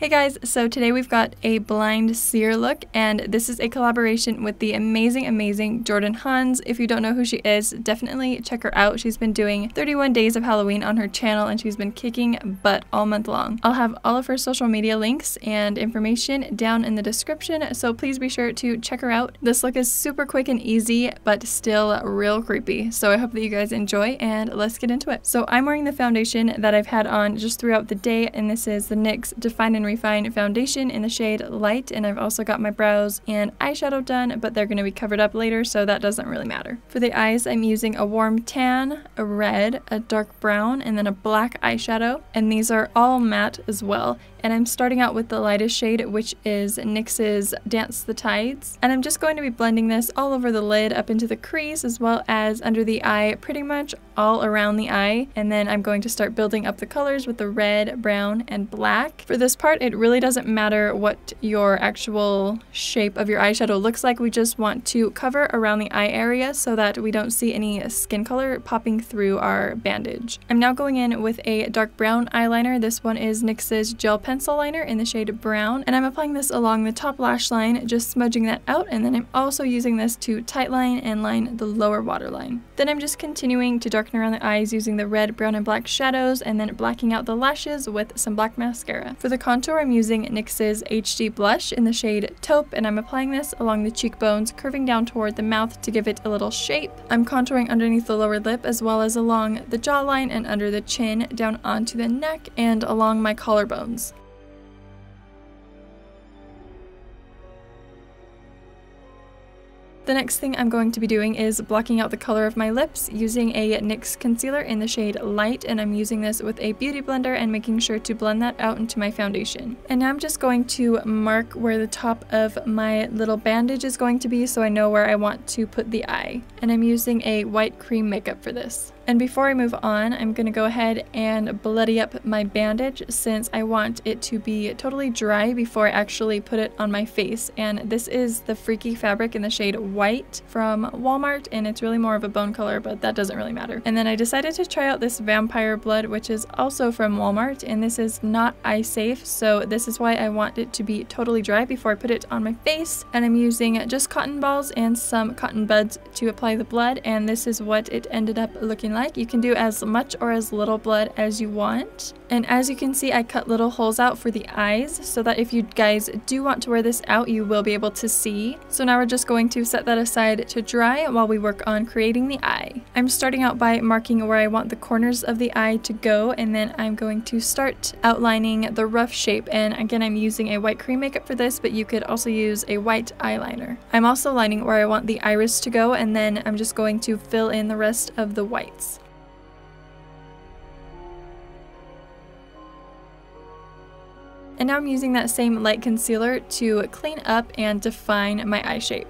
Hey guys, so today we've got a blind Seer look, and this is a collaboration with the amazing Jordan Hanz. If you don't know who she is, definitely check her out. She's been doing 31 days of Halloween on her channel and she's been kicking butt all month long. I'll have all of her social media links and information down in the description, so please be sure to check her out. This look is super quick and easy, but still real creepy, so I hope that you guys enjoy, and let's get into it. So I'm wearing the foundation that I've had on just throughout the day, and this is the NYX Define and Refine foundation in the shade Light, and I've also got my brows and eyeshadow done, but they're going to be covered up later, so that doesn't really matter. For the eyes, I'm using a warm tan, a red, a dark brown, and then a black eyeshadow, and these are all matte as well. And I'm starting out with the lightest shade, which is NYX's Dance the Tides. And I'm just going to be blending this all over the lid, up into the crease, as well as under the eye, pretty much all around the eye. And then I'm going to start building up the colors with the red, brown, and black. For this part, it really doesn't matter what your actual shape of your eyeshadow looks like. We just want to cover around the eye area so that we don't see any skin color popping through our bandage. I'm now going in with a dark brown eyeliner. This one is NYX's Gel Pencil Liner in the shade Brown, and I'm applying this along the top lash line, just smudging that out, and then I'm also using this to tightline and line the lower waterline. Then I'm just continuing to darken around the eyes using the red, brown, and black shadows, and then blacking out the lashes with some black mascara. For the contour, I'm using NYX's HD Blush in the shade Taupe, and I'm applying this along the cheekbones, curving down toward the mouth to give it a little shape. I'm contouring underneath the lower lip, as well as along the jawline and under the chin, down onto the neck, and along my collarbones. The next thing I'm going to be doing is blocking out the color of my lips using a NYX concealer in the shade Light, and I'm using this with a beauty blender and making sure to blend that out into my foundation. And now I'm just going to mark where the top of my little bandage is going to be so I know where I want to put the eye. And I'm using a white cream makeup for this. And before I move on, I'm going to go ahead and bloody up my bandage since I want it to be totally dry before I actually put it on my face. And this is the Freaky fabric in the shade White from Walmart, and it's really more of a bone color, but that doesn't really matter. And then I decided to try out this Vampire Blood, which is also from Walmart, and this is not eye safe, so this is why I want it to be totally dry before I put it on my face. And I'm using just cotton balls and some cotton buds to apply the blood, and this is what it ended up looking like. You can do as much or as little blood as you want. And as you can see, I cut little holes out for the eyes so that if you guys do want to wear this out, you will be able to see. So now we're just going to set that aside to dry while we work on creating the eye. I'm starting out by marking where I want the corners of the eye to go, and then I'm going to start outlining the rough shape. And again, I'm using a white cream makeup for this, but you could also use a white eyeliner. I'm also lining where I want the iris to go, and then I'm just going to fill in the rest of the whites. And now I'm using that same light concealer to clean up and define my eye shape.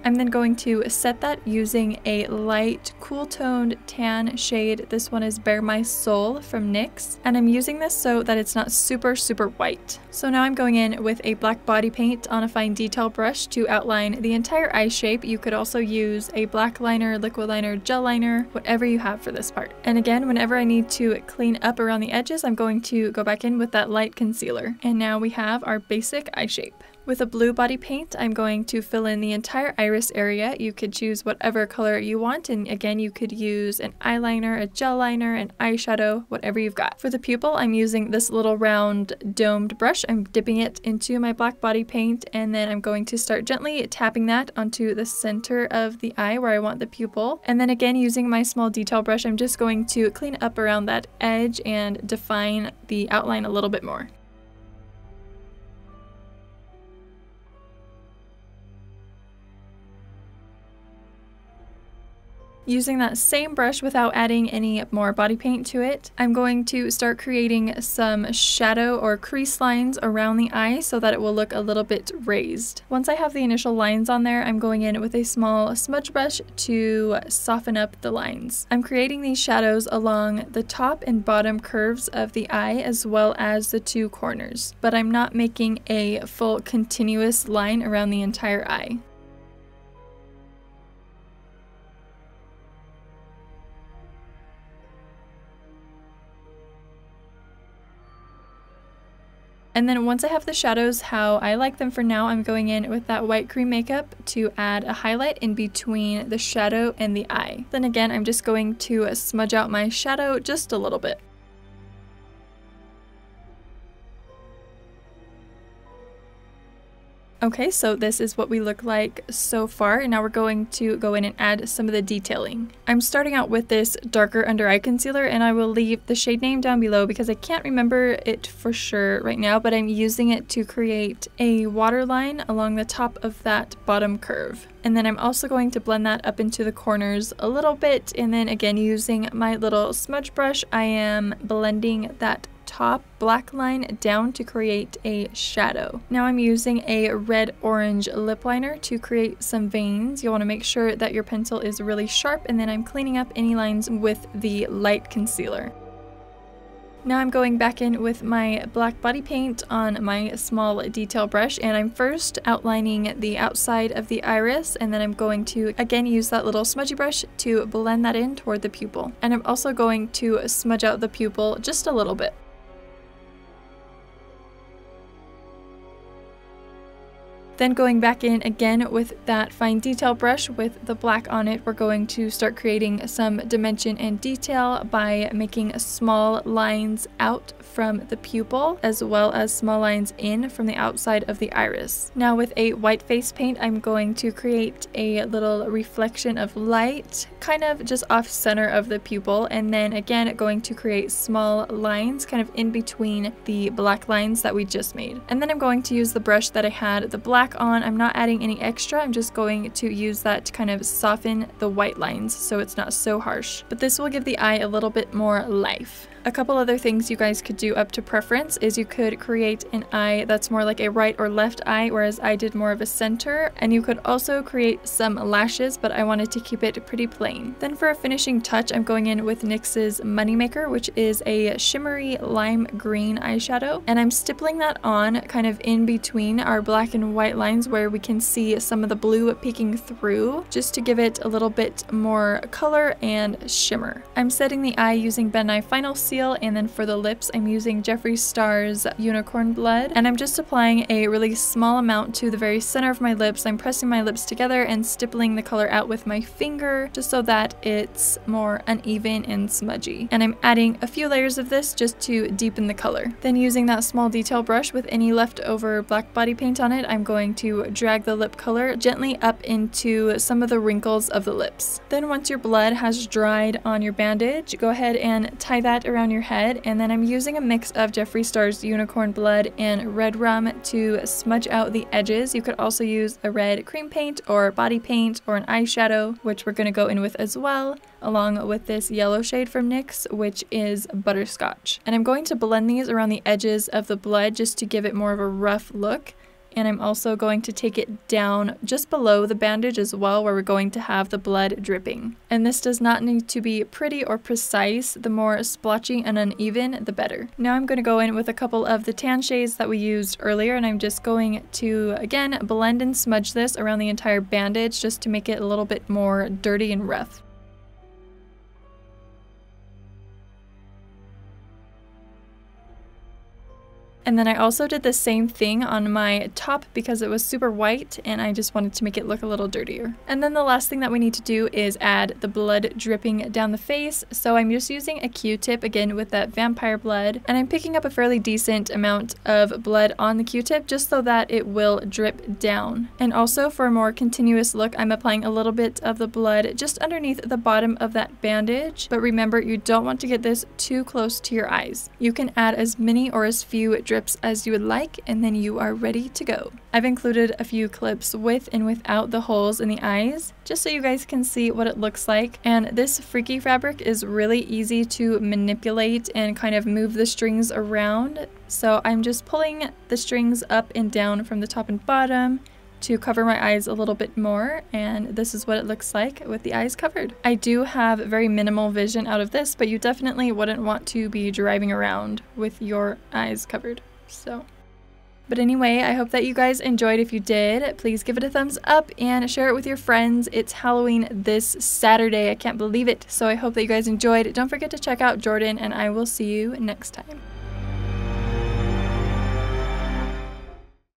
I'm then going to set that using a light, cool-toned tan shade. This one is Bare My Soul from NYX, and I'm using this so that it's not super white. So now I'm going in with a black body paint on a fine detail brush to outline the entire eye shape. You could also use a black liner, liquid liner, gel liner, whatever you have for this part. And again, whenever I need to clean up around the edges, I'm going to go back in with that light concealer. And now we have our basic eye shape. With a blue body paint, I'm going to fill in the entire iris area. You could choose whatever color you want, and again, you could use an eyeliner, a gel liner, an eyeshadow, whatever you've got. For the pupil, I'm using this little round domed brush. I'm dipping it into my black body paint, and then I'm going to start gently tapping that onto the center of the eye where I want the pupil. And then again, using my small detail brush, I'm just going to clean up around that edge and define the outline a little bit more. Using that same brush without adding any more body paint to it, I'm going to start creating some shadow or crease lines around the eye so that it will look a little bit raised. Once I have the initial lines on there, I'm going in with a small smudge brush to soften up the lines. I'm creating these shadows along the top and bottom curves of the eye as well as the two corners, but I'm not making a full continuous line around the entire eye. And then once I have the shadows how I like them for now, I'm going in with that white cream makeup to add a highlight in between the shadow and the eye. Then again, I'm just going to smudge out my shadow just a little bit. Okay, so this is what we look like so far, and now we're going to go in and add some of the detailing. I'm starting out with this darker under eye concealer, and I will leave the shade name down below because I can't remember it for sure right now, but I'm using it to create a waterline along the top of that bottom curve. And then I'm also going to blend that up into the corners a little bit, and then again using my little smudge brush, I am blending that top black line down to create a shadow. Now I'm using a red orange lip liner to create some veins. You'll want to make sure that your pencil is really sharp, and then I'm cleaning up any lines with the light concealer. Now I'm going back in with my black body paint on my small detail brush, and I'm first outlining the outside of the iris, and then I'm going to again use that little smudgy brush to blend that in toward the pupil. And I'm also going to smudge out the pupil just a little bit. Then going back in again with that fine detail brush with the black on it, we're going to start creating some dimension and detail by making small lines out from the pupil as well as small lines in from the outside of the iris. Now with a white face paint, I'm going to create a little reflection of light kind of just off center of the pupil, and then again going to create small lines kind of in between the black lines that we just made. And then I'm going to use the brush that I had the black on. I'm not adding any extra, I'm just going to use that to kind of soften the white lines so it's not so harsh. But this will give the eye a little bit more life. A couple other things you guys could do up to preference is you could create an eye that's more like a right or left eye, whereas I did more of a center, and you could also create some lashes, but I wanted to keep it pretty plain. Then for a finishing touch, I'm going in with NYX's Moneymaker, which is a shimmery lime green eyeshadow, and I'm stippling that on kind of in between our black and white lines where we can see some of the blue peeking through, just to give it a little bit more color and shimmer. I'm setting the eye using Ben Nye Final Seal, and then for the lips I'm using Jeffree Star's Unicorn Blood, and I'm just applying a really small amount to the very center of my lips. I'm pressing my lips together and stippling the color out with my finger just so that it's more uneven and smudgy. And I'm adding a few layers of this just to deepen the color. Then using that small detail brush with any leftover black body paint on it, I'm going to drag the lip color gently up into some of the wrinkles of the lips. Then once your blood has dried on your bandage, go ahead and tie that around your head, and then I'm using a mix of Jeffree Star's Unicorn Blood and Redrum to smudge out the edges. You could also use a red cream paint or body paint or an eyeshadow, which we're going to go in with as well, along with this yellow shade from NYX, which is Butterscotch. And I'm going to blend these around the edges of the blood just to give it more of a rough look. And I'm also going to take it down just below the bandage as well, where we're going to have the blood dripping. And this does not need to be pretty or precise. The more splotchy and uneven, the better. Now I'm going to go in with a couple of the tan shades that we used earlier, and I'm just going to, again, blend and smudge this around the entire bandage just to make it a little bit more dirty and rough. And then I also did the same thing on my top because it was super white and I just wanted to make it look a little dirtier. And then the last thing that we need to do is add the blood dripping down the face. So I'm just using a Q-tip again with that vampire blood, and I'm picking up a fairly decent amount of blood on the Q-tip just so that it will drip down. And also for a more continuous look, I'm applying a little bit of the blood just underneath the bottom of that bandage. But remember, you don't want to get this too close to your eyes. You can add as many or as few drips as you would like, and then you are ready to go. I've included a few clips with and without the holes in the eyes, just so you guys can see what it looks like. And this freaky fabric is really easy to manipulate and kind of move the strings around. So I'm just pulling the strings up and down from the top and bottom to cover my eyes a little bit more, and this is what it looks like with the eyes covered. I do have very minimal vision out of this, but you definitely wouldn't want to be driving around with your eyes covered. But anyway, I hope that you guys enjoyed. If you did, please give it a thumbs up and share it with your friends. It's Halloween this Saturday. I can't believe it. So I hope that you guys enjoyed. Don't forget to check out Jordan, and I will see you next time.